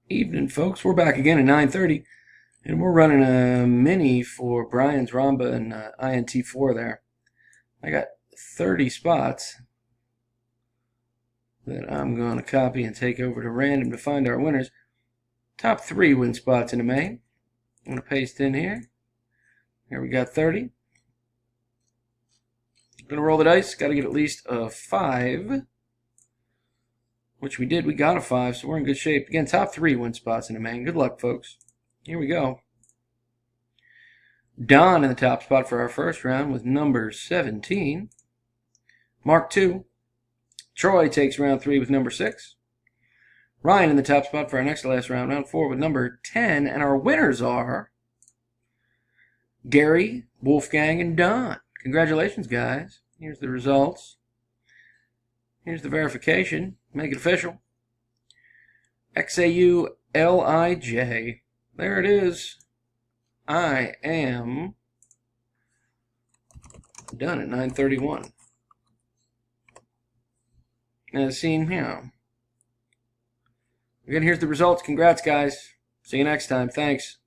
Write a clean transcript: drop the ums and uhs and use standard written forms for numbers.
Evening, folks. We're back again at 9:30, and we're running a mini for Brian's Romba and INT4 there. I got 30 spots that I'm going to copy and take over to random to find our winners. Top 3 win spots in the main. I'm going to paste in here. Here we got 30. I'm going to roll the dice. Got to get at least a 5. Which we did. We got a 5, so we're in good shape. Again, top 3 win spots in the main. Good luck, folks. Here we go. Don in the top spot for our first round with number 17. Mark 2. Troy takes round 3 with number 6. Ryan in the top spot for our next to last round, round 4 with number 10. And our winners are Gary, Wolfgang, and Don. Congratulations, guys. Here's the results. Here's the verification. Make it official. XAULIJ. There it is. I am done at 9:31. As seen here. Again, here's the results. Congrats, guys. See you next time. Thanks.